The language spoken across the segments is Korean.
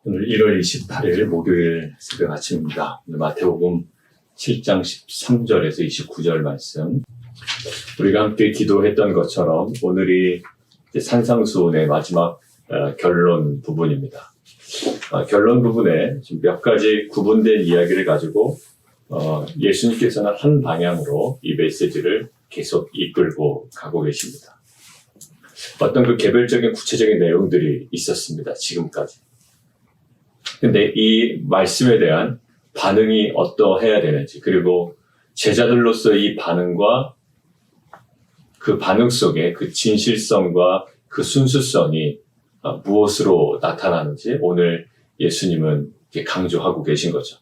오늘 1월 28일 목요일 새벽 아침입니다. 오늘 마태복음 7장 13절에서 29절 말씀. 우리가 함께 기도했던 것처럼 오늘이 산상수훈의 마지막 결론 부분입니다. 결론 부분에 몇 가지 구분된 이야기를 가지고 예수님께서는 한 방향으로 이 메시지를 계속 이끌고 가고 계십니다. 어떤 그 개별적인 구체적인 내용들이 있었습니다. 지금까지. 근데 이 말씀에 대한 반응이 어떠해야 되는지, 그리고 제자들로서 이 반응과 그 반응 속에 그 진실성과 그 순수성이 무엇으로 나타나는지 오늘 예수님은 강조하고 계신 거죠.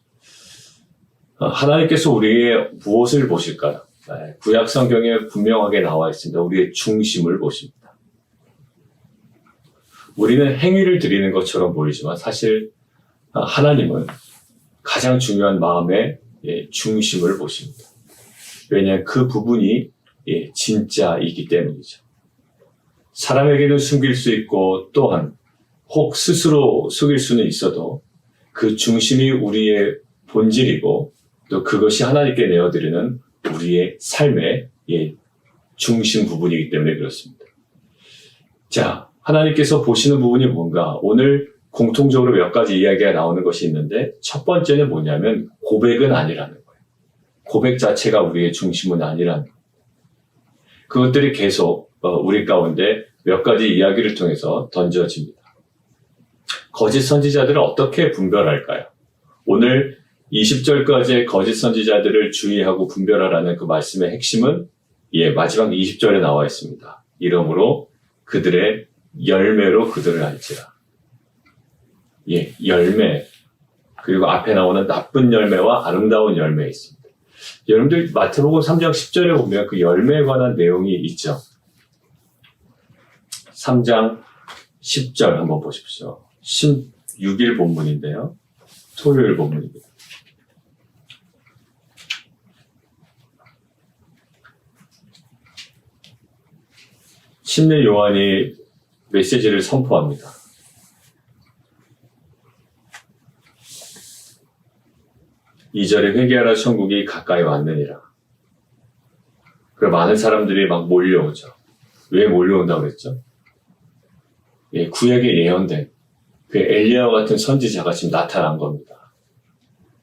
하나님께서 우리의 무엇을 보실까요? 구약 성경에 분명하게 나와 있습니다. 우리의 중심을 보십니다. 우리는 행위를 드리는 것처럼 보이지만 사실 하나님은 가장 중요한 마음의 중심을 보십니다. 왜냐하면 그 부분이 진짜이기 때문이죠. 사람에게는 숨길 수 있고 또한 혹 스스로 속일 수는 있어도 그 중심이 우리의 본질이고 또 그것이 하나님께 내어드리는 우리의 삶의 중심 부분이기 때문에 그렇습니다. 자, 하나님께서 보시는 부분이 뭔가? 오늘 공통적으로 몇 가지 이야기가 나오는 것이 있는데 첫 번째는 뭐냐면 고백은 아니라는 거예요. 고백 자체가 우리의 중심은 아니라는 거예요. 그것들이 계속 우리 가운데 몇 가지 이야기를 통해서 던져집니다. 거짓 선지자들을 어떻게 분별할까요? 오늘 20절까지의 거짓 선지자들을 주의하고 분별하라는 그 말씀의 핵심은 마지막 20절에 나와 있습니다. 이러므로 그들의 열매로 그들을 알지라. 열매, 그리고 앞에 나오는 나쁜 열매와 아름다운 열매 있습니다. 여러분들 마태복음 3장 10절에 보면 그 열매에 관한 내용이 있죠. 3장 10절 한번 보십시오. 16일 본문인데요. 토요일 본문입니다. 침례 요한이 메시지를 선포합니다. 2절에 회개하라 천국이 가까이 왔느니라. 그리고 많은 사람들이 막 몰려오죠. 왜 몰려온다고 그랬죠? 구약에 예언된 그 엘리야와 같은 선지자가 지금 나타난 겁니다.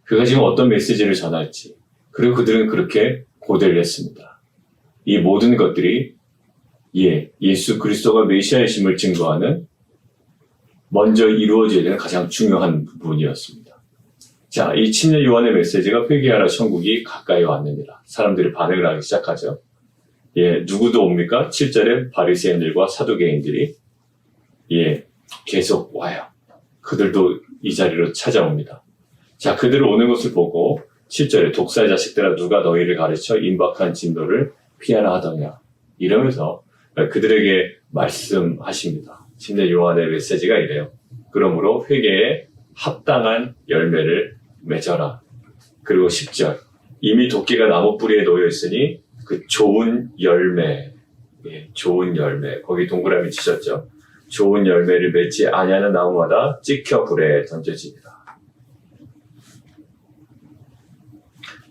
그가 지금 어떤 메시지를 전할지, 그리고 그들은 그렇게 고대를 했습니다. 이 모든 것들이 예수 그리스도가 메시아이심을 증거하는 먼저 이루어져야 되는 가장 중요한 부분이었습니다. 자, 이 침례 요한의 메시지가 회개하라 천국이 가까이 왔느니라. 사람들이 반응을 하기 시작하죠. 누구도 옵니까? 7절에 바리새인들과 사두개인들이 계속 와요. 그들도 이 자리로 찾아옵니다. 자, 그들 오는 것을 보고 7절에 독사의 자식들아 누가 너희를 가르쳐 임박한 진도를 피하라 하더냐. 이러면서 그들에게 말씀하십니다. 침례 요한의 메시지가 이래요. 그러므로 회개에 합당한 열매를 맺어라. 그리고 10절 이미 도끼가 나무 뿌리에 놓여 있으니 그 좋은 열매, 좋은 열매, 거기 동그라미 치셨죠? 좋은 열매를 맺지 아니하는 나무마다 찍혀 불에 던져지니라.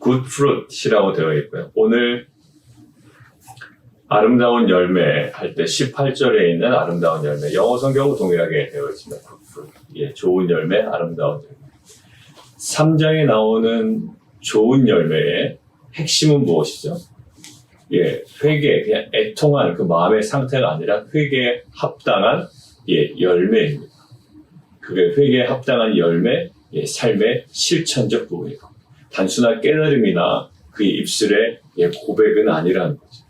good fruit이라고 되어 있고요. 오늘 아름다운 열매 할 때 18절에 있는 아름다운 열매, 영어 성경은 동일하게 되어 있습니다. good fruit. 좋은 열매, 아름다운 열매. 3장에 나오는 좋은 열매의 핵심은 무엇이죠? 회개, 그냥 애통한 그 마음의 상태가 아니라 회개에 합당한 열매입니다. 그게 회개에 합당한 열매, 삶의 실천적 부분이고 단순한 깨달음이나 그 입술의 고백은 아니라는 거죠.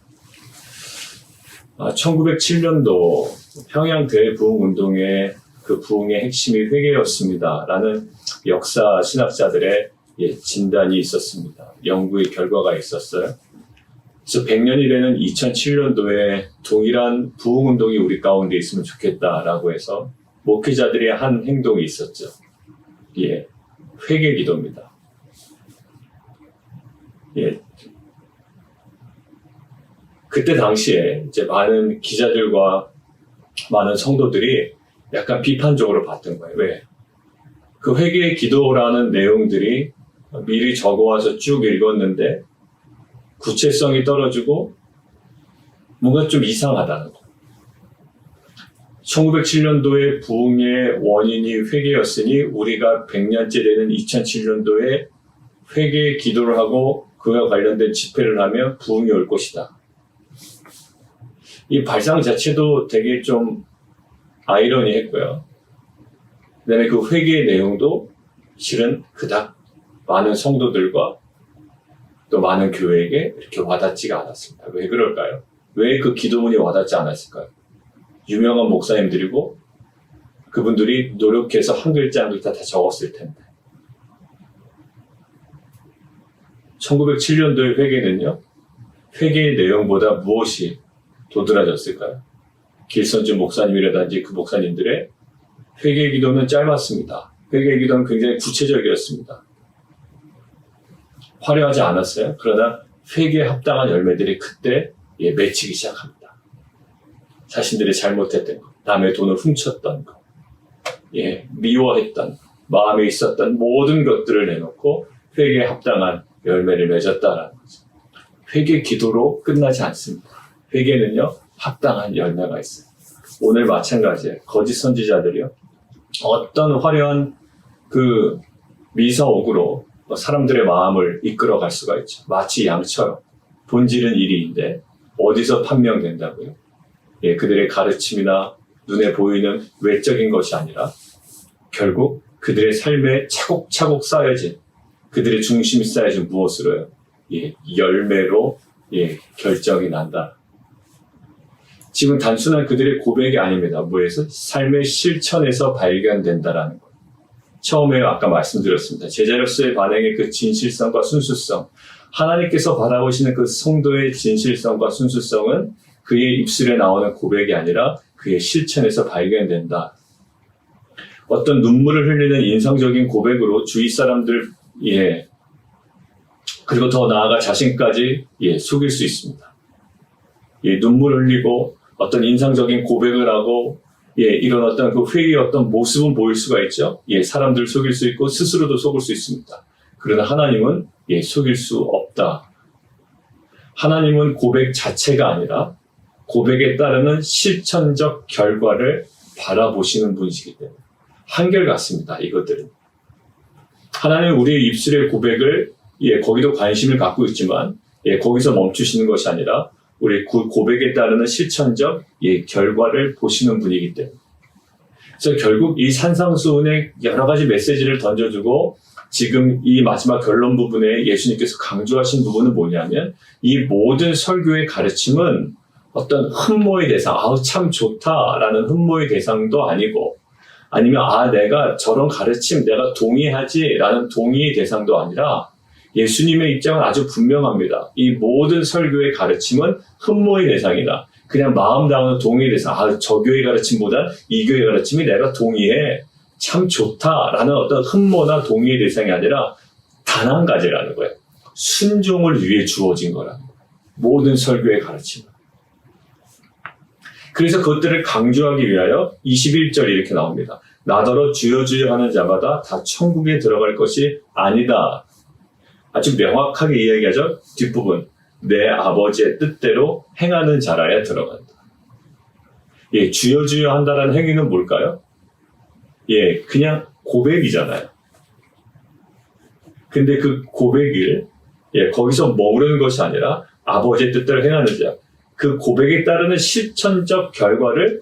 1907년도 평양 대부흥운동의 그 부흥의 핵심이 회개였습니다라는 역사 신학자들의 진단이 있었습니다. 연구의 결과가 있었어요. 그래서 100년이 되는 2007년도에 동일한 부흥운동이 우리 가운데 있으면 좋겠다라고 해서 목회자들이 한 행동이 있었죠. 회개 기도입니다. 그때 당시에 이제 많은 기자들과 많은 성도들이 약간 비판적으로 봤던 거예요. 왜? 그 회개의 기도라는 내용들이 미리 적어와서 쭉 읽었는데 구체성이 떨어지고 뭔가 좀 이상하다는 거. 1907년도에 부흥의 원인이 회개였으니 우리가 100년째 되는 2007년도에 회개의 기도를 하고 그와 관련된 집회를 하면 부흥이 올 것이다. 이 발상 자체도 되게 좀 아이러니했고요. 그 다음에 그 회개의 내용도 실은 그닥 많은 성도들과 또 많은 교회에게 이렇게 와닿지가 않았습니다. 왜 그럴까요? 왜 그 기도문이 와닿지 않았을까요? 유명한 목사님들이고 그분들이 노력해서 한 글자 한 글자 다 적었을 텐데 1907년도의 회개는요, 회개의 내용보다 무엇이 도드라졌을까요? 길선주 목사님이라든지 그 목사님들의 회개의 기도는 짧았습니다. 회개의 기도는 굉장히 구체적이었습니다. 화려하지 않았어요. 그러나 회개에 합당한 열매들이 그때 맺히기 시작합니다. 자신들이 잘못했던 것, 남의 돈을 훔쳤던 것, 미워했던 것, 마음에 있었던 모든 것들을 내놓고 회개에 합당한 열매를 맺었다라는 거죠. 회개 기도로 끝나지 않습니다. 회개는요, 합당한 열매가 있어요. 오늘 마찬가지예요. 거짓 선지자들이요. 어떤 화려한 그 미사옥으로 사람들의 마음을 이끌어 갈 수가 있죠. 마치 양처럼. 본질은 일이인데 어디서 판명된다고요? 그들의 가르침이나 눈에 보이는 외적인 것이 아니라 결국 그들의 삶에 차곡차곡 쌓여진 그들의 중심이 쌓여진 무엇으로요? 열매로 결정이 난다. 지금 단순한 그들의 고백이 아닙니다. 뭐에서? 삶의 실천에서 발견된다라는 것. 처음에 아까 말씀드렸습니다. 제자로서의 반응의 그 진실성과 순수성, 하나님께서 바라보시는 그 성도의 진실성과 순수성은 그의 입술에 나오는 고백이 아니라 그의 실천에서 발견된다. 어떤 눈물을 흘리는 인상적인 고백으로 주위 사람들, 그리고 더 나아가 자신까지 속일 수 있습니다. 눈물을 흘리고 어떤 인상적인 고백을 하고 이런 어떤 그 회의의 어떤 모습은 보일 수가 있죠. 사람들을 속일 수 있고 스스로도 속을 수 있습니다. 그러나 하나님은 속일 수 없다. 하나님은 고백 자체가 아니라 고백에 따르는 실천적 결과를 바라보시는 분이시기 때문에 한결같습니다. 이것들은. 하나님은 우리의 입술의 고백을 거기도 관심을 갖고 있지만 거기서 멈추시는 것이 아니라 우리 고백에 따르는 실천적 결과를 보시는 분이기 때문에. 그래서 결국 이 산상수훈의 여러 가지 메시지를 던져주고 지금 이 마지막 결론 부분에 예수님께서 강조하신 부분은 뭐냐면 이 모든 설교의 가르침은 어떤 흠모의 대상, 참 좋다라는 흠모의 대상도 아니고 아니면 내가 저런 가르침 내가 동의하지라는 동의의 대상도 아니라 예수님의 입장은 아주 분명합니다. 이 모든 설교의 가르침은 흠모의 대상이다. 그냥 마음 다하는 동의의 대상. 저 교회 가르침보다 이 교회 가르침이 내가 동의해. 참 좋다라는 어떤 흠모나 동의의 대상이 아니라 단 한 가지라는 거예요. 순종을 위해 주어진 거라는 거예요. 모든 설교의 가르침은. 그래서 그것들을 강조하기 위하여 21절이 이렇게 나옵니다. 나더러 주여 주여 하는 자마다 다 천국에 들어갈 것이 아니다. 아주 명확하게 이야기하죠. 뒷부분. 내 아버지의 뜻대로 행하는 자라야 들어간다. 주여 주여 한다라는 행위는 뭘까요? 그냥 고백이잖아요. 근데 그 고백을 거기서 머무르는 것이 아니라 아버지의 뜻대로 행하는 자. 그 고백에 따르는 실천적 결과를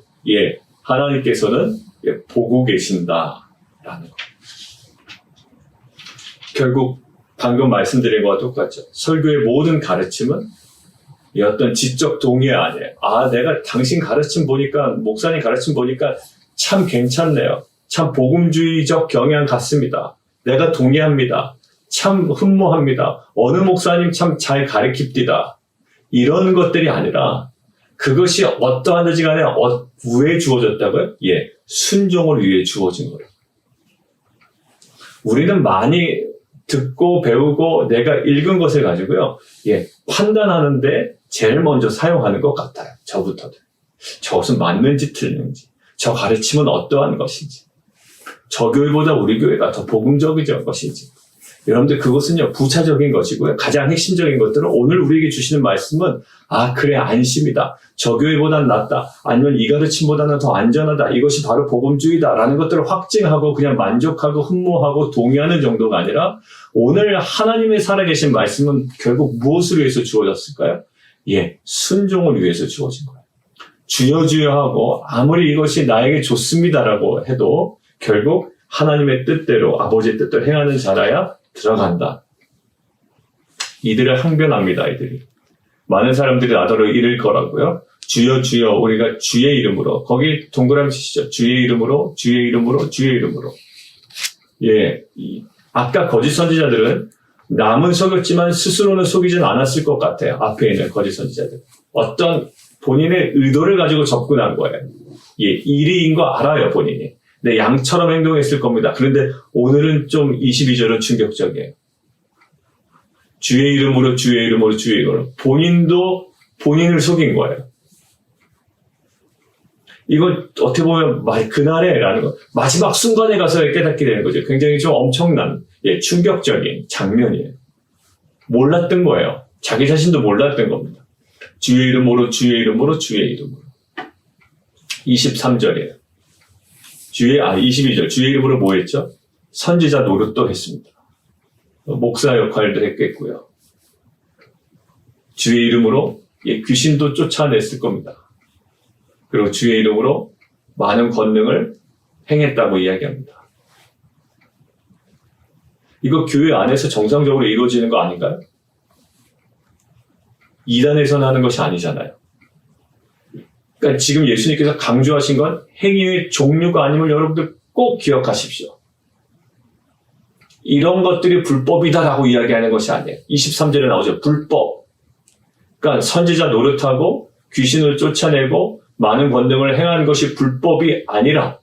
하나님께서는 보고 계신다라는 것. 결국 방금 말씀드린 것과 똑같죠. 설교의 모든 가르침은 어떤 지적 동의 아니에요. 내가 당신 가르침 보니까 목사님 가르침 보니까 참 괜찮네요. 참 복음주의적 경향 같습니다. 내가 동의합니다. 참 흠모합니다. 어느 목사님 참 잘 가르칩디다. 이런 것들이 아니라 그것이 어떠한지 간에 왜 주어졌다고요? 순종을 위해 주어진 거예요. 우리는 많이 듣고 배우고 내가 읽은 것을 가지고요. 판단하는데 제일 먼저 사용하는 것 같아요. 저부터도. 저것은 맞는지 틀린지. 저 가르침은 어떠한 것인지. 저 교회보다 우리 교회가 더 복음적인 것인지. 여러분들 그것은요 부차적인 것이고요. 가장 핵심적인 것들은 오늘 우리에게 주시는 말씀은 그래 안심이다. 저 교회보다는 낫다. 아니면 이 가르침보다는 더 안전하다. 이것이 바로 복음주의다. 라는 것들을 확증하고 그냥 만족하고 흠모하고 동의하는 정도가 아니라 오늘 하나님의 살아계신 말씀은 결국 무엇을 위해서 주어졌을까요? 순종을 위해서 주어진 거예요. 주여 주여 하고 아무리 이것이 나에게 좋습니다라고 해도 결국 하나님의 뜻대로 아버지의 뜻대로 행하는 자라야 들어간다. 이들은 항변합니다. 이들이. 많은 사람들이 나더러 이를 거라고요. 주여 주여 우리가 주의 이름으로 거기 동그라미 치시죠. 주의 이름으로 주의 이름으로 주의 이름으로. 아까 거짓 선지자들은 남은 속였지만 스스로는 속이진 않았을 것 같아요. 앞에 있는 거짓 선지자들. 어떤 본인의 의도를 가지고 접근한 거예요. 1위인 거 알아요, 본인이. 네, 양처럼 행동했을 겁니다. 그런데 오늘은 좀 22절은 충격적이에요. 주의 이름으로 주의 이름으로 주의 이름으로. 본인도 본인을 속인 거예요. 이거 어떻게 보면 그날에라는 거. 마지막 순간에 가서 깨닫게 되는 거죠. 굉장히 좀 엄청난 충격적인 장면이에요. 몰랐던 거예요. 자기 자신도 몰랐던 겁니다. 주의 이름으로 주의 이름으로 주의 이름으로. 23절이에요. 22절. 주의 이름으로 뭐 했죠? 선지자 노릇도 했습니다. 목사 역할도 했겠고요. 주의 이름으로 귀신도 쫓아냈을 겁니다. 그리고 주의 이름으로 많은 권능을 행했다고 이야기합니다. 이거 교회 안에서 정상적으로 이루어지는 거 아닌가요? 이단에서는 하는 것이 아니잖아요. 그러니까 지금 예수님께서 강조하신 건 행위의 종류가 아님을 여러분들 꼭 기억하십시오. 이런 것들이 불법이다라고 이야기하는 것이 아니에요. 23절에 나오죠. 불법. 그러니까 선지자 노릇하고 귀신을 쫓아내고 많은 권능을 행하는 것이 불법이 아니라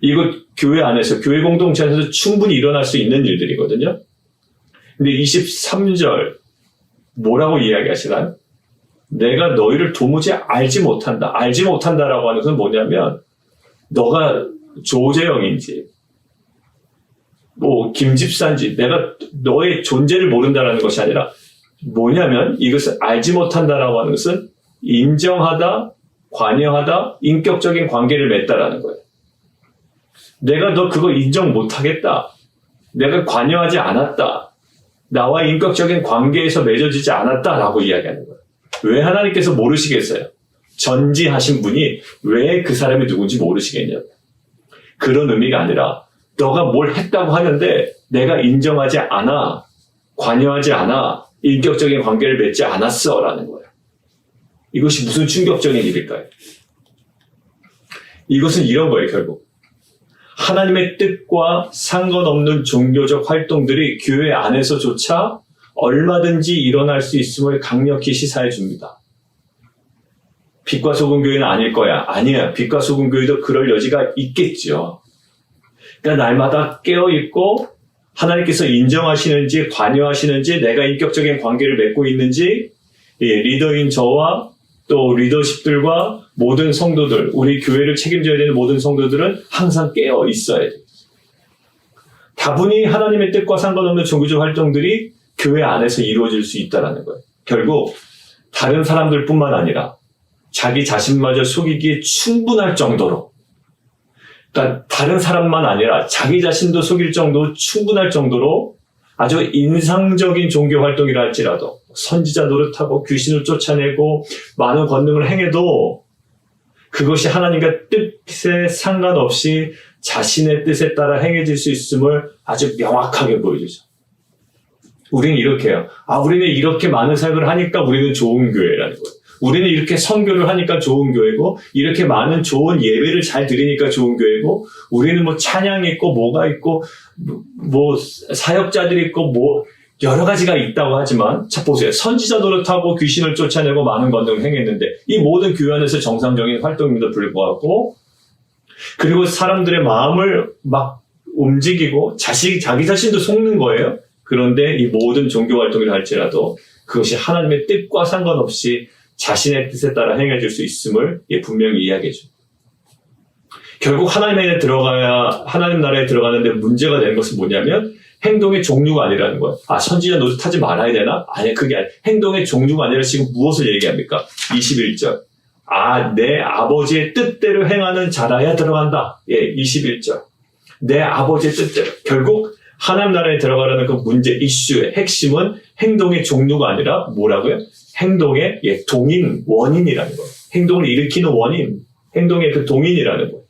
이거 교회 안에서 교회 공동체 안에서 충분히 일어날 수 있는 일들이거든요. 근데 23절 뭐라고 이야기하시나요? 내가 너희를 도무지 알지 못한다. 알지 못한다라고 하는 것은 뭐냐면 너가 조재영인지 김집사인지 내가 너의 존재를 모른다라는 것이 아니라 뭐냐면 이것을 알지 못한다라고 하는 것은 인정하다, 관여하다, 인격적인 관계를 맺다라는 거예요. 내가 너 그거 인정 못하겠다. 내가 관여하지 않았다. 나와 인격적인 관계에서 맺어지지 않았다라고 이야기하는 거예요. 왜 하나님께서 모르시겠어요? 전지하신 분이 왜 그 사람이 누군지 모르시겠냐고. 그런 의미가 아니라 너가 뭘 했다고 하는데 내가 인정하지 않아, 관여하지 않아, 인격적인 관계를 맺지 않았어 라는 거예요. 이것이 무슨 충격적인 일일까요? 이것은 이런 거예요, 결국. 하나님의 뜻과 상관없는 종교적 활동들이 교회 안에서조차 얼마든지 일어날 수 있음을 강력히 시사해 줍니다. 빛과 소금 교회는 아닐 거야. 아니야. 빛과 소금 교회도 그럴 여지가 있겠죠. 그러니까 날마다 깨어있고 하나님께서 인정하시는지 관여하시는지 내가 인격적인 관계를 맺고 있는지 리더인 저와 또 리더십들과 모든 성도들, 우리 교회를 책임져야 되는 모든 성도들은 항상 깨어 있어야 돼요. 다분히 하나님의 뜻과 상관없는 종교적 활동들이 교회 안에서 이루어질 수 있다는 거예요. 결국 다른 사람들뿐만 아니라 자기 자신마저 속이기에 충분할 정도로, 그러니까 다른 사람만 아니라 자기 자신도 속일 정도로 충분할 정도로 아주 인상적인 종교 활동이라 할지라도 선지자 노릇하고 귀신을 쫓아내고 많은 권능을 행해도 그것이 하나님과 뜻에 상관없이 자신의 뜻에 따라 행해질 수 있음을 아주 명확하게 보여주죠. 우리는 이렇게 해요. 우리는 이렇게 많은 사역을 하니까 우리는 좋은 교회라는 거예요. 우리는 이렇게 선교를 하니까 좋은 교회고, 이렇게 많은 좋은 예배를 잘 드리니까 좋은 교회고, 우리는 찬양이 있고, 뭐가 있고, 사역자들이 있고, 여러 가지가 있다고 하지만, 자, 보세요. 선지자 노릇하고 귀신을 쫓아내고 많은 권능을 행했는데, 이 모든 교회 안에서 정상적인 활동임에도 불구하고, 그리고 사람들의 마음을 막 움직이고, 자기 자신도 속는 거예요. 그런데 이 모든 종교 활동을 할지라도, 그것이 하나님의 뜻과 상관없이 자신의 뜻에 따라 행해질 수 있음을 분명히 이야기해줍니다. 결국 하나님 나라에 들어가는데 문제가 되는 것은 뭐냐면 행동의 종류가 아니라는 거예요. 선지자 노릇하지 말아야 되나? 아니, 그게 아니라 행동의 종류가 아니라 지금 무엇을 얘기합니까? 21절. 내 아버지의 뜻대로 행하는 자라야 들어간다. 21절. 내 아버지의 뜻대로. 결국 하나님 나라에 들어가려는 그 문제, 이슈의 핵심은 행동의 종류가 아니라 뭐라고요? 행동의 동인, 원인이라는 거예요. 행동을 일으키는 원인, 행동의 그 동인이라는 거예요.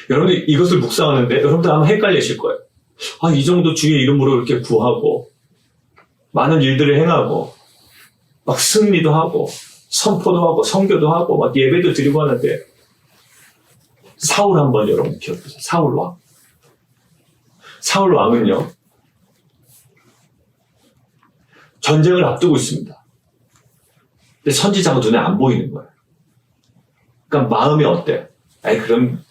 여러분들 이것을 묵상하는데 여러분들 아마 헷갈리실 거예요. 이 정도 주의 이름으로 이렇게 구하고 많은 일들을 행하고 막 승리도 하고 선포도 하고 선교도 하고 막 예배도 드리고 하는데 사울 한번 여러분 기억해보세요. 사울 왕은요 전쟁을 앞두고 있습니다. 근데 선지자가 눈에 안 보이는 거예요. 그러니까 마음이 어때요? 그럼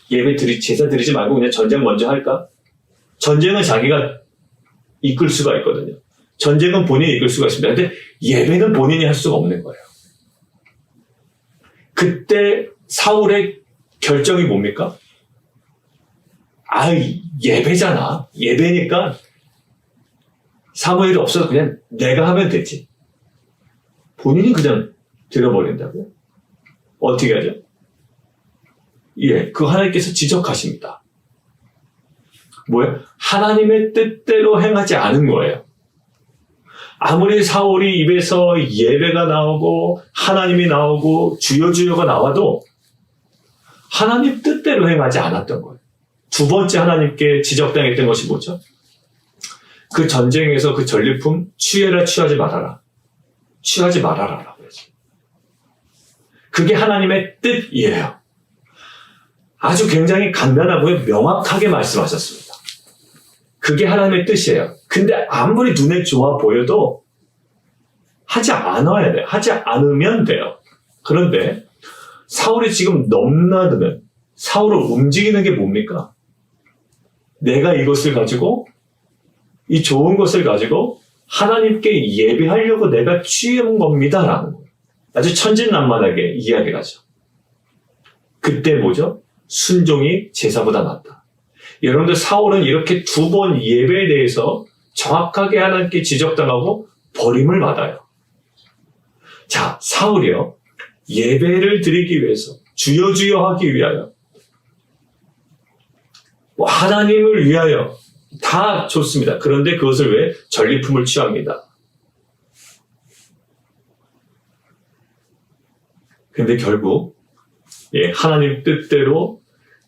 제사 드리지 말고 그냥 전쟁 먼저 할까? 전쟁은 자기가 이끌 수가 있거든요. 전쟁은 본인이 이끌 수가 있습니다. 근데 예배는 본인이 할 수가 없는 거예요. 그때 사울의 결정이 뭡니까? 예배잖아. 예배니까 사무엘이 없어도 그냥 내가 하면 되지. 본인이 그냥 들어버린다고요? 어떻게 하죠? 그 하나님께서 지적하십니다. 뭐예요? 하나님의 뜻대로 행하지 않은 거예요. 아무리 사울이 입에서 예배가 나오고 하나님이 나오고 주여주여가 나와도 하나님 뜻대로 행하지 않았던 거예요. 두 번째 하나님께 지적당했던 것이 뭐죠? 그 전쟁에서 그 전리품 취해라 취하지 말아라. 취하지 말아라라고 하죠. 그게 하나님의 뜻이에요. 아주 굉장히 간단하고 명확하게 말씀하셨습니다. 그게 하나님의 뜻이에요. 근데 아무리 눈에 좋아 보여도 하지 않아야 돼요. 하지 않으면 돼요. 그런데 사울이 지금 넘나드는 사울을 움직이는 게 뭡니까? 내가 이것을 가지고 이 좋은 것을 가지고 하나님께 예배하려고 내가 취해온 겁니다. 라는 거예요. 아주 천진난만하게 이야기를 하죠. 그때 뭐죠? 순종이 제사보다 낫다. 여러분들 사울은 이렇게 두 번 예배에 대해서 정확하게 하나님께 지적당하고 버림을 받아요. 자, 사울이요. 예배를 드리기 위해서 주여 주여 하기 위하여 하나님을 위하여 다 좋습니다. 그런데 그것을 왜 전리품을 취합니다. 근데 결국 하나님 뜻대로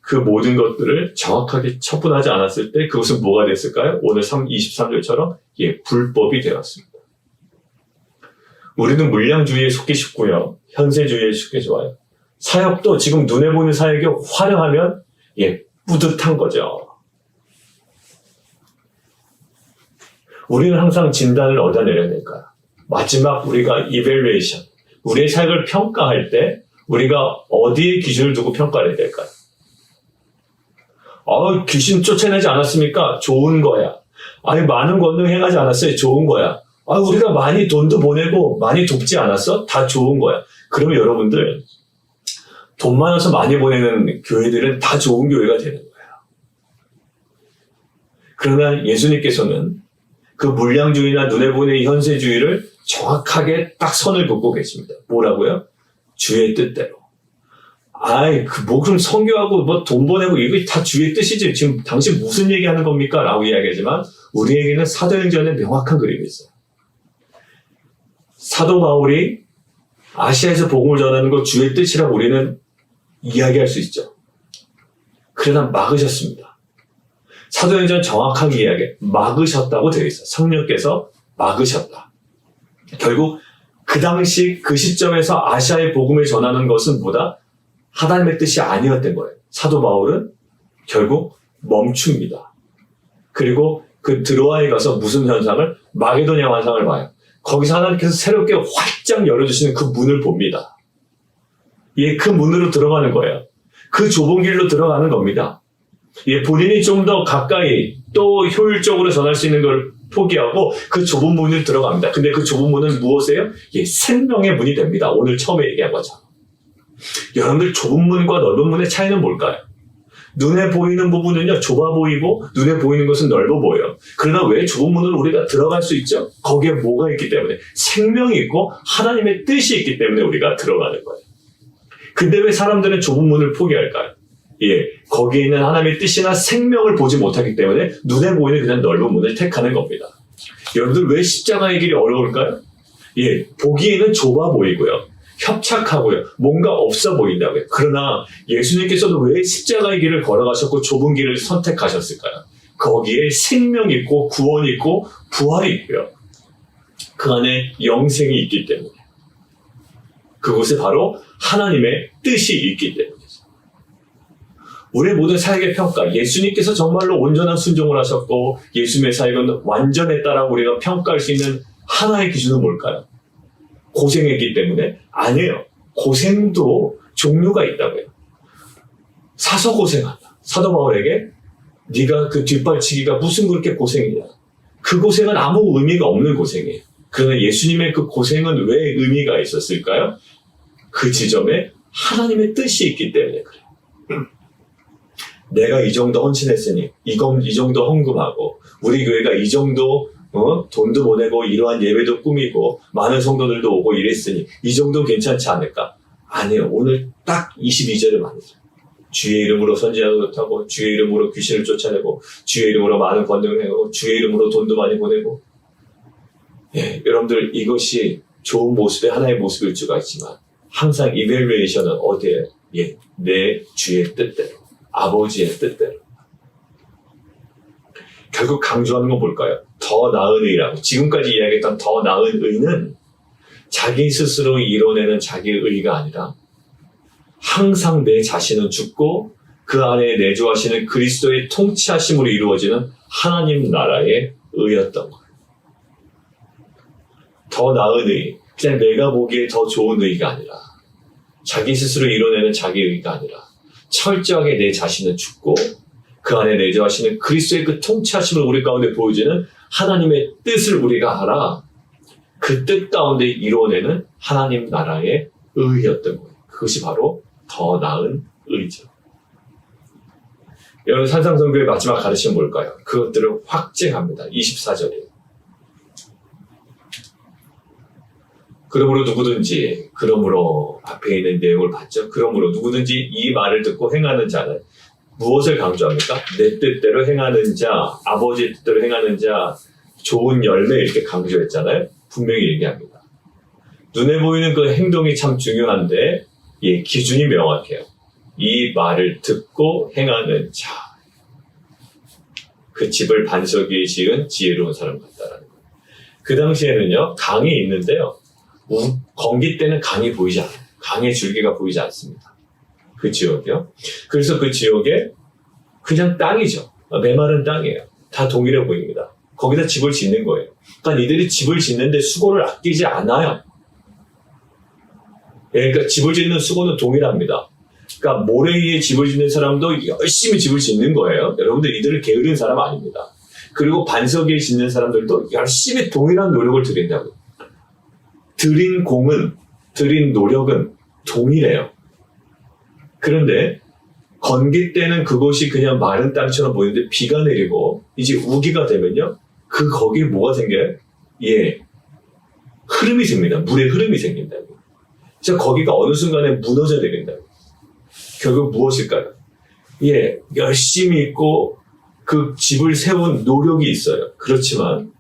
그 모든 것들을 정확하게 처분하지 않았을 때 그것은 뭐가 됐을까요? 오늘 23절처럼 불법이 되었습니다. 우리는 물량주의에 속기 쉽고요. 현세주의에 속기 좋아요. 사역도 지금 눈에 보이는 사역이 화려하면 뿌듯한 거죠. 우리는 항상 진단을 어디다 내려야 될까요? 마지막 우리가 이밸류에이션, 우리의 사역을 평가할 때 우리가 어디에 기준을 두고 평가를 해야 될까요? 귀신 쫓아내지 않았습니까? 좋은 거야. 많은 권능 행하지 않았어요? 좋은 거야. 우리가 많이 돈도 보내고 많이 돕지 않았어? 다 좋은 거야. 그러면 여러분들 돈 많아서 많이 보내는 교회들은 다 좋은 교회가 되는 거예요. 그러나 예수님께서는 그 물량주의나 눈에 보이는 현세주의를 정확하게 딱 선을 긋고 계십니다. 뭐라고요? 주의 뜻대로. 그럼 선교하고 돈 보내고 이거 다 주의 뜻이지. 지금 당신 무슨 얘기하는 겁니까? 라고 이야기하지만 우리에게는 사도행전에 명확한 그림이 있어요. 사도 바울이 아시아에서 복음을 전하는 것 주의 뜻이라고 우리는 이야기할 수 있죠. 그러나 막으셨습니다. 사도행전 정확하게 이야기해. 막으셨다고 되어 있어요. 성령께서 막으셨다. 결국 그 당시 그 시점에서 아시아의 복음을 전하는 것은 뭐다? 하나님의 뜻이 아니었던 거예요. 사도 바울은 결국 멈춥니다. 그리고 그 드로아에 가서 무슨 현상을? 마게도냐 환상을 봐요. 거기서 하나님께서 새롭게 활짝 열어주시는 그 문을 봅니다. 그 문으로 들어가는 거예요. 그 좁은 길로 들어가는 겁니다. 본인이 좀 더 가까이 또 효율적으로 전할 수 있는 걸 포기하고 그 좁은 문을 들어갑니다. 근데 그 좁은 문은 무엇이에요? 생명의 문이 됩니다. 오늘 처음에 얘기한 거죠. 여러분들 좁은 문과 넓은 문의 차이는 뭘까요? 눈에 보이는 부분은요, 좁아 보이고 눈에 보이는 것은 넓어 보여요. 그러나 왜 좁은 문으로 우리가 들어갈 수 있죠? 거기에 뭐가 있기 때문에? 생명이 있고 하나님의 뜻이 있기 때문에 우리가 들어가는 거예요. 근데 왜 사람들은 좁은 문을 포기할까요? 거기에 있는 하나님의 뜻이나 생명을 보지 못하기 때문에 눈에 보이는 그냥 넓은 문을 택하는 겁니다. 여러분들 왜 십자가의 길이 어려울까요? 보기에는 좁아 보이고요. 협착하고요. 뭔가 없어 보인다고요. 그러나 예수님께서도 왜 십자가의 길을 걸어가셨고 좁은 길을 선택하셨을까요? 거기에 생명이 있고 구원이 있고 부활이 있고요. 그 안에 영생이 있기 때문에. 그곳에 바로 하나님의 뜻이 있기 때문이죠. 우리의 모든 사역의 평가, 예수님께서 정말로 온전한 순종을 하셨고 예수님의 사역은 완전했다라고 우리가 평가할 수 있는 하나의 기준은 뭘까요? 고생했기 때문에? 아니에요. 고생도 종류가 있다고요. 사서 고생한다. 사도 바울에게 네가 그 뒷발치기가 무슨 그렇게 고생이냐. 그 고생은 아무 의미가 없는 고생이에요. 그러나 예수님의 그 고생은 왜 의미가 있었을까요? 그 지점에 하나님의 뜻이 있기 때문에 그래요. 내가 이 정도 헌신했으니 이 정도 헌금하고 우리 교회가 이 정도 돈도 보내고 이러한 예배도 꾸미고 많은 성도들도 오고 이랬으니 이 정도 괜찮지 않을까? 아니에요. 오늘 딱 22절을 만들어요. 주의 이름으로 선지자도 못하고 주의 이름으로 귀신을 쫓아내고 주의 이름으로 많은 권능을 행하고 주의 이름으로 돈도 많이 보내고 여러분들 이것이 좋은 모습의 하나의 모습일 수가 있지만 항상 이밸류에이션은 어디에? 내 주의 뜻대로 아버지의 뜻대로 결국 강조하는 건 뭘까요? 더 나은 의라고. 지금까지 이야기했던 더 나은 의는 자기 스스로 이뤄내는 자기의 의가 아니라 항상 내 자신은 죽고 그 안에 내주하시는 그리스도의 통치하심으로 이루어지는 하나님 나라의 의였던 거예요. 더 나은 의, 그냥 내가 보기에 더 좋은 의가 아니라 자기 스스로 이뤄내는 자기 의가 아니라 철저하게 내 자신은 죽고 그 안에 내주하시는 그리스도의 그 통치하심을 우리 가운데 보여주는 하나님의 뜻을 우리가 알아 그 뜻 가운데 이루어내는 하나님 나라의 의였던 거예요. 그것이 바로 더 나은 의죠. 여러분 산상선교의 마지막 가르침은 뭘까요? 그것들을 확증합니다. 24절이에요. 그러므로 앞에 있는 내용을 봤죠. 그러므로 누구든지 이 말을 듣고 행하는 자는 무엇을 강조합니까? 내 뜻대로 행하는 자, 아버지의 뜻대로 행하는 자, 좋은 열매 이렇게 강조했잖아요. 분명히 얘기합니다. 눈에 보이는 그 행동이 참 중요한데 기준이 명확해요. 이 말을 듣고 행하는 자. 그 집을 반석 위에 지은 지혜로운 사람 같다라는 거예요. 그 당시에는요. 강이 있는데요. 건기 때는 강이 보이지 않아요. 강의 줄기가 보이지 않습니다. 그 지역이요. 그래서 그 지역에 그냥 땅이죠. 메마른 땅이에요. 다 동일해 보입니다. 거기다 집을 짓는 거예요. 그러니까 이들이 집을 짓는데 수고를 아끼지 않아요. 그러니까 집을 짓는 수고는 동일합니다. 그러니까 모래 위에 집을 짓는 사람도 열심히 집을 짓는 거예요. 여러분들 이들을 게으른 사람 아닙니다. 그리고 반석 위에 짓는 사람들도 열심히 동일한 노력을 들인다고요. 들인 공은, 들인 노력은 동일해요. 그런데 건기 때는 그곳이 그냥 마른 땅처럼 보이는데 비가 내리고 이제 우기가 되면요. 거기에 뭐가 생겨요? 흐름이 생깁니다. 물의 흐름이 생긴다고. 그래서 거기가 어느 순간에 무너져 내린다고. 결국 무엇일까요? 열심히 있고 그 집을 세운 노력이 있어요. 그렇지만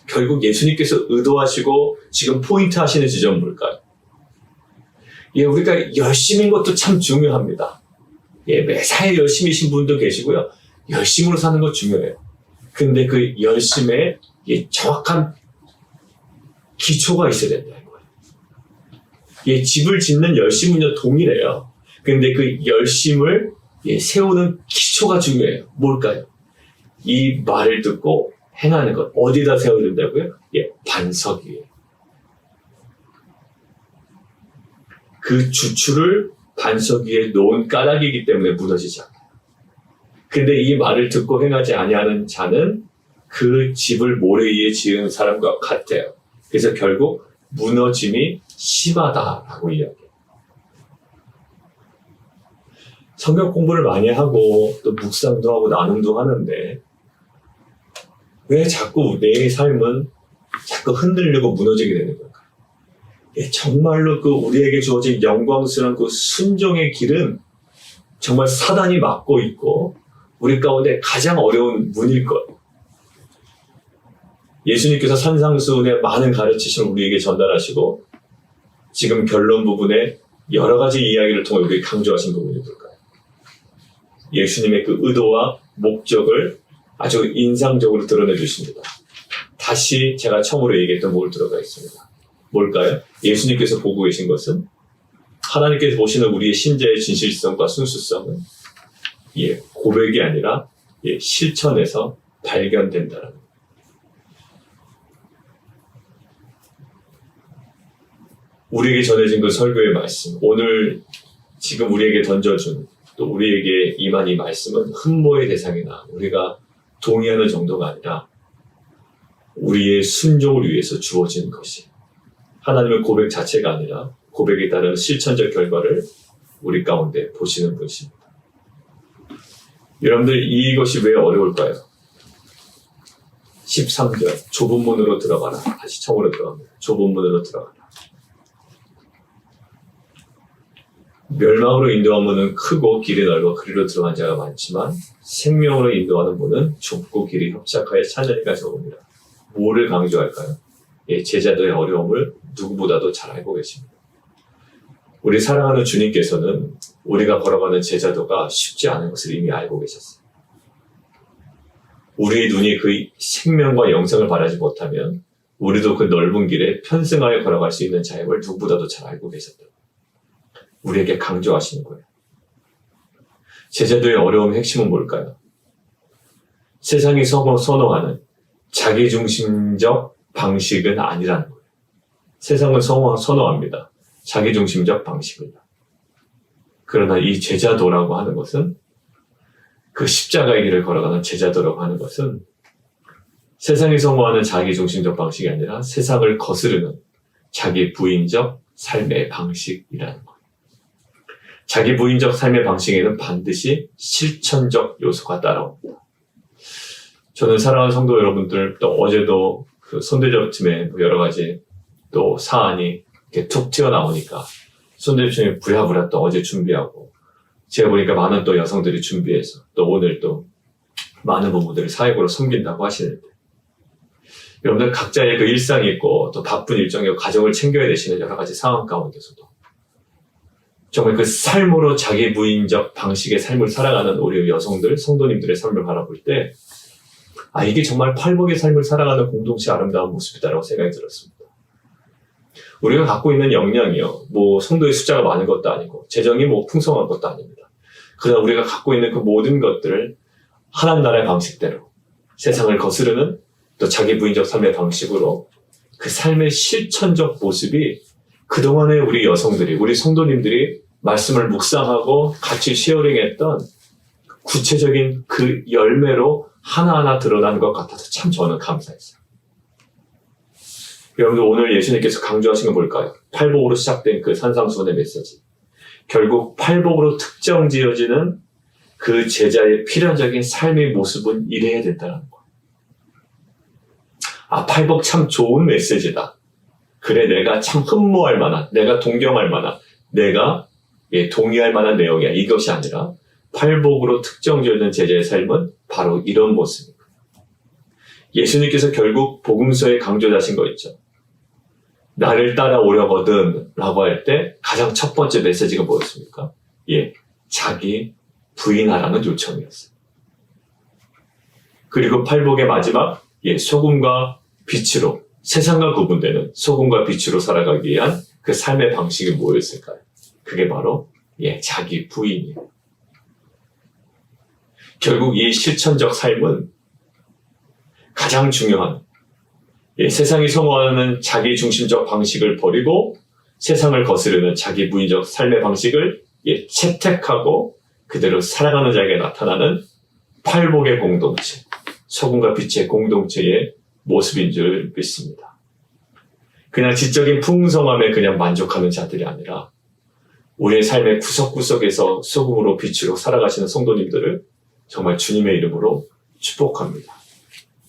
결국 예수님께서 의도하시고 지금 포인트 하시는 지점은 뭘까요? 우리가 열심인 것도 참 중요합니다. 매사에 열심히신 분도 계시고요. 열심으로 사는 거 중요해요. 근데 그 열심에 정확한 기초가 있어야 된다는 거예요. 집을 짓는 열심은요 동일해요. 근데 그 열심을 세우는 기초가 중요해요. 뭘까요? 이 말을 듣고 행하는 것. 어디다 세워야 된다고요? 반석 위에. 그 주추를 반석 위에 놓은 까닭이기 때문에 무너지지 않아요. 근데 이 말을 듣고 행하지 아니하는 자는 그 집을 모래 위에 지은 사람과 같아요. 그래서 결국 무너짐이 심하다라고 이야기해요. 성경 공부를 많이 하고 또 묵상도 하고 나눔도 하는데 왜 자꾸 내 삶은 자꾸 흔들리고 무너지게 되는 걸까요? 정말로 그 우리에게 주어진 영광스러운 그 순종의 길은 정말 사단이 막고 있고 우리 가운데 가장 어려운 문일 거예요. 예수님께서 산상수훈의 많은 가르치심을 우리에게 전달하시고 지금 결론 부분에 여러 가지 이야기를 통해 우리에게 강조하신 부분이 뭘까요? 예수님의 그 의도와 목적을 아주 인상적으로 드러내 주십니다. 다시 제가 처음으로 얘기했던 목을 들어가 있습니다. 뭘까요? 예수님께서 보고 계신 것은 하나님께서 보시는 우리의 신자의 진실성과 순수성은 고백이 아니라 실천에서 발견된다는 거예요. 우리에게 전해진 그 설교의 말씀, 오늘 지금 우리에게 던져준 또 우리에게 임한 이 말씀은 흠모의 대상이나 우리가 동의하는 정도가 아니라 우리의 순종을 위해서 주어진 것이 하나님의 고백 자체가 아니라 고백에 따른 실천적 결과를 우리 가운데 보시는 분이십니다. 여러분들 이것이 왜 어려울까요? 13절 좁은 문으로 들어가라. 다시 처음으로 들어갑니다. 좁은 문으로 들어가라. 멸망으로 인도한 문은 크고 길이 넓어 그리로 들어간 자가 많지만 생명으로 인도하는 문은 좁고 길이 협착하여 찾는 이가 적습니다. 뭐를 강조할까요? 제자도의 어려움을 누구보다도 잘 알고 계십니다. 우리 사랑하는 주님께서는 우리가 걸어가는 제자도가 쉽지 않은 것을 이미 알고 계셨어요. 우리의 눈이 그 생명과 영생을 바라지 못하면 우리도 그 넓은 길에 편승하여 걸어갈 수 있는 자임을 누구보다도 잘 알고 계셨다. 우리에게 강조하시는 거예요. 제자도의 어려움의 핵심은 뭘까요? 세상이 선호하는 자기중심적 방식은 아니라는 거예요. 세상은 선호합니다. 자기중심적 방식을. 그러나 이 제자도라고 하는 것은 그 십자가의 길을 걸어가는 제자도라고 하는 것은 세상이 선호하는 자기중심적 방식이 아니라 세상을 거스르는 자기 부인적 삶의 방식이라는 거예요. 자기 부인적 삶의 방식에는 반드시 실천적 요소가 따라옵니다. 저는 사랑하는 성도 여러분들, 또 어제도 그 손대접팀에 여러 가지 또 사안이 이렇게 툭 튀어나오니까 손대접팀에 부랴부랴 또 어제 준비하고 제가 보니까 많은 또 여성들이 준비해서 또 오늘 또 많은 부부들을 사역으로 섬긴다고 하시는데 여러분들 각자의 그 일상이 있고 또 바쁜 일정이고 가정을 챙겨야 되시는 여러 가지 상황 가운데서도 정말 그 삶으로 자기 부인적 방식의 삶을 살아가는 우리 여성들, 성도님들의 삶을 바라볼 때 이게 정말 팔복의 삶을 살아가는 공동체 아름다운 모습이다라고 생각이 들었습니다. 우리가 갖고 있는 역량이요, 성도의 숫자가 많은 것도 아니고 재정이 풍성한 것도 아닙니다. 그러나 우리가 갖고 있는 그 모든 것들을 하나님 나라의 방식대로 세상을 거스르는 또 자기 부인적 삶의 방식으로 그 삶의 실천적 모습이 그동안에 우리 여성들이, 우리 성도님들이 말씀을 묵상하고 같이 쉐어링했던 구체적인 그 열매로 하나하나 드러나는 것 같아서 참 저는 감사했어요. 여러분들 오늘 예수님께서 강조하신 건 뭘까요? 팔복으로 시작된 그 산상수훈의 메시지. 결국 팔복으로 특정 지어지는 그 제자의 필연적인 삶의 모습은 이래야 된다는 거예요. 팔복 참 좋은 메시지다. 그래, 내가 참 흠모할 만한, 내가 동경할 만한, 내가 동의할 만한 내용이야. 이것이 아니라 팔복으로 특정 지어지는 제자의 삶은 바로 이런 모습입니다. 예수님께서 결국 복음서에 강조하신 거 있죠. 나를 따라오려거든 라고 할 때 가장 첫 번째 메시지가 뭐였습니까? 자기 부인하라는 요청이었어요. 그리고 팔복의 마지막, 소금과 빛으로, 세상과 구분되는 소금과 빛으로 살아가기 위한 그 삶의 방식이 뭐였을까요? 그게 바로 자기 부인이에요. 결국 이 실천적 삶은 가장 중요한 세상이 선호하는 자기 중심적 방식을 버리고 세상을 거스르는 자기 부인적 삶의 방식을 채택하고 그대로 살아가는 자에게 나타나는 팔복의 공동체, 소금과 빛의 공동체의 모습인 줄 믿습니다. 그냥 지적인 풍성함에 그냥 만족하는 자들이 아니라 우리의 삶의 구석구석에서 소금으로 빛으로 살아가시는 성도님들을 정말 주님의 이름으로 축복합니다.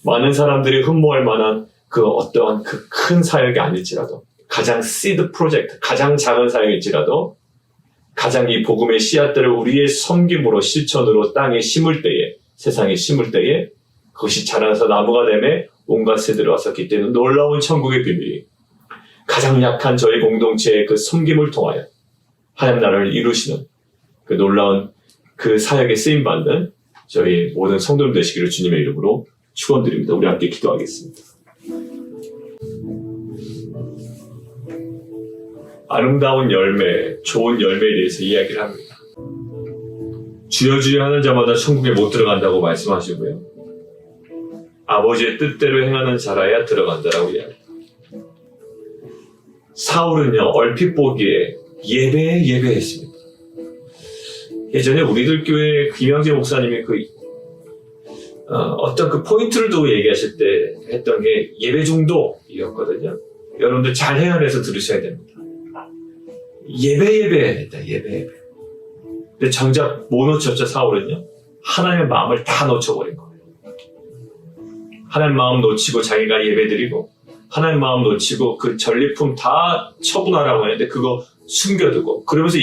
많은 사람들이 흠모할 만한 그 어떠한 그 큰 사역이 아닐지라도, 가장 시드 프로젝트, 가장 작은 사역일지라도 가장 이 복음의 씨앗들을 우리의 섬김으로 실천으로 땅에 심을 때에, 세상에 심을 때에 그것이 자라서 나무가 되매 온갖 새들이 와서 깃드는 놀라운 천국의 비밀이 가장 약한 저희 공동체의 그 섬김을 통하여 하나님 나라를 이루시는 그 놀라운 그 사역에 쓰임받는 저희 모든 성도님 되시기를 주님의 이름으로 축원드립니다. 우리 함께 기도하겠습니다. 아름다운 열매, 좋은 열매에 대해서 이야기를 합니다. 주여 주여 하는 자마다 천국에 못 들어간다고 말씀하시고요. 아버지의 뜻대로 행하는 자라야 들어간다라고 이야기합니다. 사울은요, 얼핏 보기에 예배했습니다. 예전에 우리들 교회 김영재 목사님이 어떤 그 포인트를 두고 얘기하실 때 했던 게 예배 중독이었거든요. 여러분들 잘 헤아려서 들으셔야 됩니다. 예배했다, 예배. 근데 정작 뭐 놓쳤죠, 사울은요? 하나님의 마음을 다 놓쳐버린 거예요. 하나님 마음 놓치고 자기가 예배드리고, 하나님 마음 놓치고 그 전리품 다 처분하라고 했는데 그거 숨겨두고, 그러면서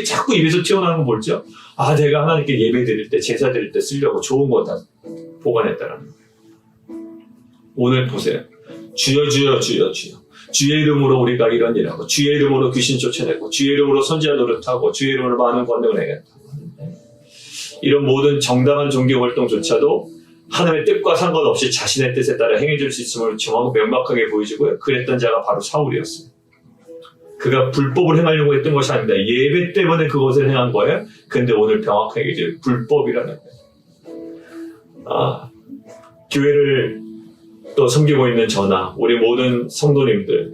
자꾸 입에서 튀어나오는 건 뭐죠? 아, 내가 하나님께 예배드릴 때, 제사 드릴 때 쓰려고 좋은 거 다 보관했다라는 거예요. 오늘 보세요. 주여 주여 주여 주여. 주의 이름으로 우리가 이런 일하고, 주의 이름으로 귀신 쫓아내고, 주의 이름으로 선지자 노릇하고, 주의 이름으로 많은 권능을 해야겠다. 이런 모든 정당한 종교 활동조차도 하나님의 뜻과 상관없이 자신의 뜻에 따라 행해질 수 있음을 정확하고 명확하게 보여주고요. 그랬던 자가 바로 사울이었어요. 그가 불법을 행하려고 했던 것이 아닙니다. 예배 때문에 그것을 행한 거예요. 근데 오늘 명확하게 이제 불법이라는 거예요. 교회를 또 섬기고 있는 저나 우리 모든 성도님들,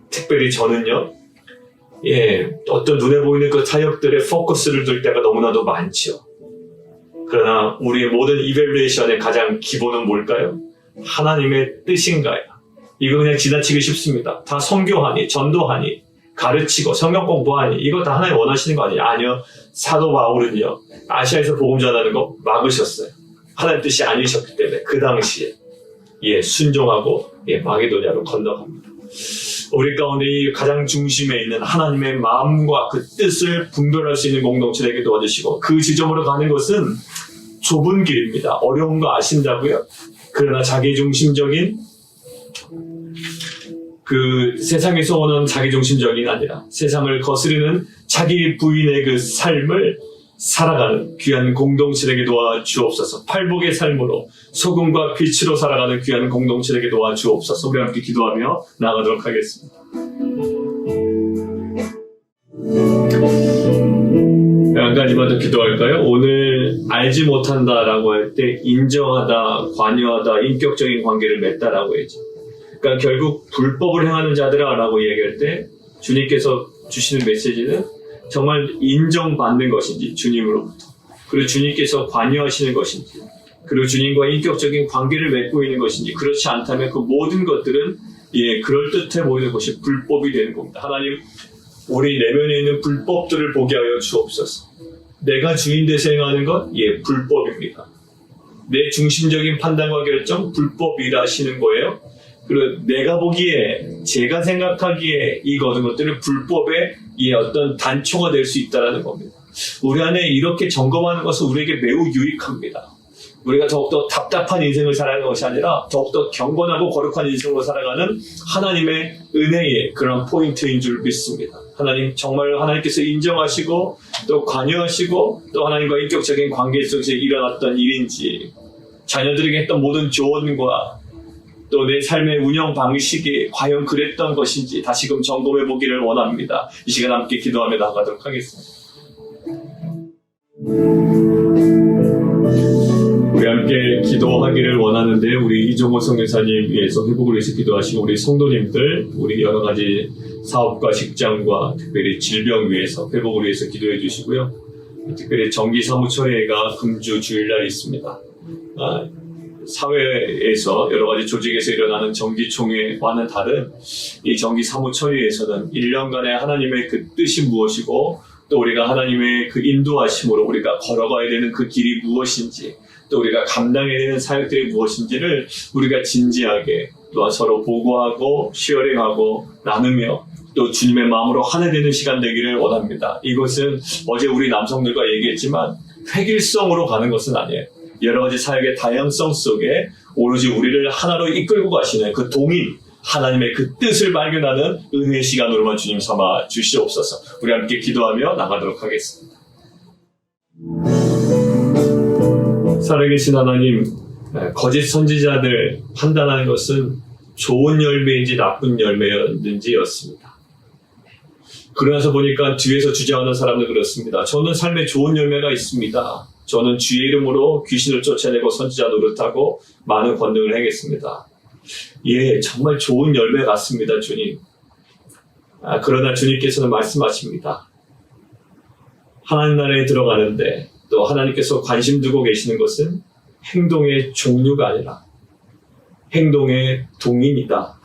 특별히 저는요, 어떤 눈에 보이는 그 사역들의 포커스를 둘 때가 너무나도 많죠. 그러나 우리의 모든 이밸루에이션의 가장 기본은 뭘까요? 하나님의 뜻인가요? 이거 그냥 지나치기 쉽습니다. 다 선교하니, 전도하니, 가르치고, 성경 공부하니, 이거 다 하나님 원하시는 거 아니에요? 아니요. 사도 바울은요, 아시아에서 복음 전하는 거 막으셨어요. 하나님 뜻이 아니셨기 때문에 그 당시에 순종하고 마게도냐로 건너갑니다. 우리 가운데 이 가장 중심에 있는 하나님의 마음과 그 뜻을 분별할 수 있는 공동체에게 도와주시고, 그 지점으로 가는 것은 좁은 길입니다. 어려운 거 아신다고요? 그러나 자기중심적인 그 세상에서 오는 자기중심적인 아니라 세상을 거스르는 자기 부인의 그 삶을 살아가는 귀한 공동체에게 도와주옵소서. 팔복의 삶으로 소금과 빛으로 살아가는 귀한 공동체에게 도와주옵소서. 우리 함께 기도하며 나아가도록 하겠습니다. 한 가지만 더 기도할까요? 오늘 알지 못한다라고 할 때 인정하다, 관여하다, 인격적인 관계를 맺다라고 했죠. 그러니까 결국 불법을 행하는 자들아라고 얘기할 때 주님께서 주시는 메시지는 정말 인정받는 것인지 주님으로부터, 그리고 주님께서 관여하시는 것인지, 그리고 주님과 인격적인 관계를 맺고 있는 것인지, 그렇지 않다면 그 모든 것들은 그럴듯해 보이는 것이 불법이 되는 겁니다. 하나님, 우리 내면에 있는 불법들을 보게 하여 주옵소서. 내가 주인 돼서 행하는 것, 불법입니다. 내 중심적인 판단과 결정, 불법이라 하시는 거예요. 그리고 내가 보기에, 제가 생각하기에 이 모든 것들은 불법의 어떤 단초가 될 수 있다는 겁니다. 우리 안에 이렇게 점검하는 것은 우리에게 매우 유익합니다. 우리가 더욱더 답답한 인생을 살아가는 것이 아니라 더욱더 경건하고 거룩한 인생으로 살아가는 하나님의 은혜의 그런 포인트인 줄 믿습니다. 하나님, 정말 하나님께서 인정하시고 또 관여하시고 또 하나님과 인격적인 관계 속에서 일어났던 일인지, 자녀들에게 했던 모든 조언과 또 내 삶의 운영 방식이 과연 그랬던 것인지 다시금 점검해 보기를 원합니다. 이 시간 함께 기도하며 나아가도록 하겠습니다. 우리 함께 기도하기를 원하는데, 우리 이종호 선교사님 위해서 회복을 위해서 기도하시고, 우리 성도님들, 우리 여러 가지 사업과 직장과 특별히 질병 위해서 회복을 위해서 기도해 주시고요. 특별히 정기사무처회가 금주 주일날 있습니다. 사회에서 여러 가지 조직에서 일어나는 정기총회와는 다른 이 정기사무처회에서는 1년간의 하나님의 그 뜻이 무엇이고 또 우리가 하나님의 그 인도하심으로 우리가 걸어가야 되는 그 길이 무엇인지, 또 우리가 감당해야 되는 사역들이 무엇인지를 우리가 진지하게 또한 서로 보고하고 쉐어링하고 나누며 또 주님의 마음으로 하나 되는 시간 되기를 원합니다. 이것은 어제 우리 남성들과 얘기했지만 획일성으로 가는 것은 아니에요. 여러 가지 사역의 다양성 속에 오로지 우리를 하나로 이끌고 가시는 그 동인, 하나님의 그 뜻을 발견하는 은혜의 시간으로만 주님 삼아 주시옵소서. 우리 함께 기도하며 나가도록 하겠습니다. 살아계신 하나님, 거짓 선지자들 판단하는 것은 좋은 열매인지 나쁜 열매였는지였습니다. 그러나서 보니까 뒤에서 주장하는 사람들 그렇습니다. 저는 삶에 좋은 열매가 있습니다. 저는 주의 이름으로 귀신을 쫓아내고 선지자 노릇하고 많은 권능을 행했습니다. 예, 정말 좋은 열매 같습니다, 주님. 그러나 주님께서는 말씀하십니다. 하나님 나라에 들어가는데 또 하나님께서 관심 두고 계시는 것은 행동의 종류가 아니라 행동의 동인이다.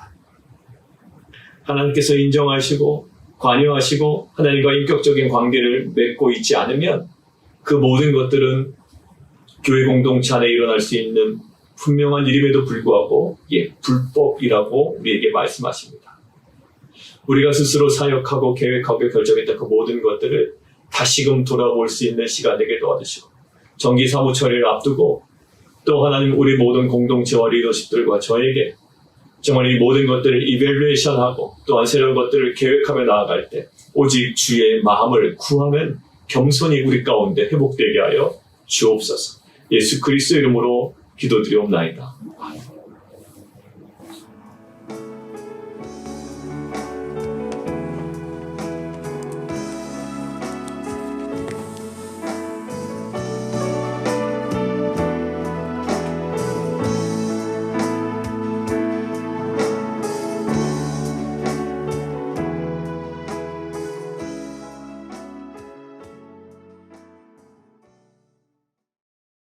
하나님께서 인정하시고 관여하시고 하나님과 인격적인 관계를 맺고 있지 않으면 그 모든 것들은 교회 공동체 안에 일어날 수 있는 분명한 일임에도 불구하고 불법이라고 우리에게 말씀하십니다. 우리가 스스로 사역하고 계획하고 결정했던 그 모든 것들을 다시금 돌아볼 수 있는 시간 되게 도와주시고 정기 사무 처리를 앞두고 또 하나님 우리 모든 공동체와 리더십들과 저에게 정말 이 모든 것들을 이밸루에이션하고 또한 새로운 것들을 계획하며 나아갈 때 오직 주의 마음을 구하는 겸손히 우리 가운데 회복되게 하여 주옵소서. 예수 그리스도 이름으로 기도드리옵나이다. 아멘.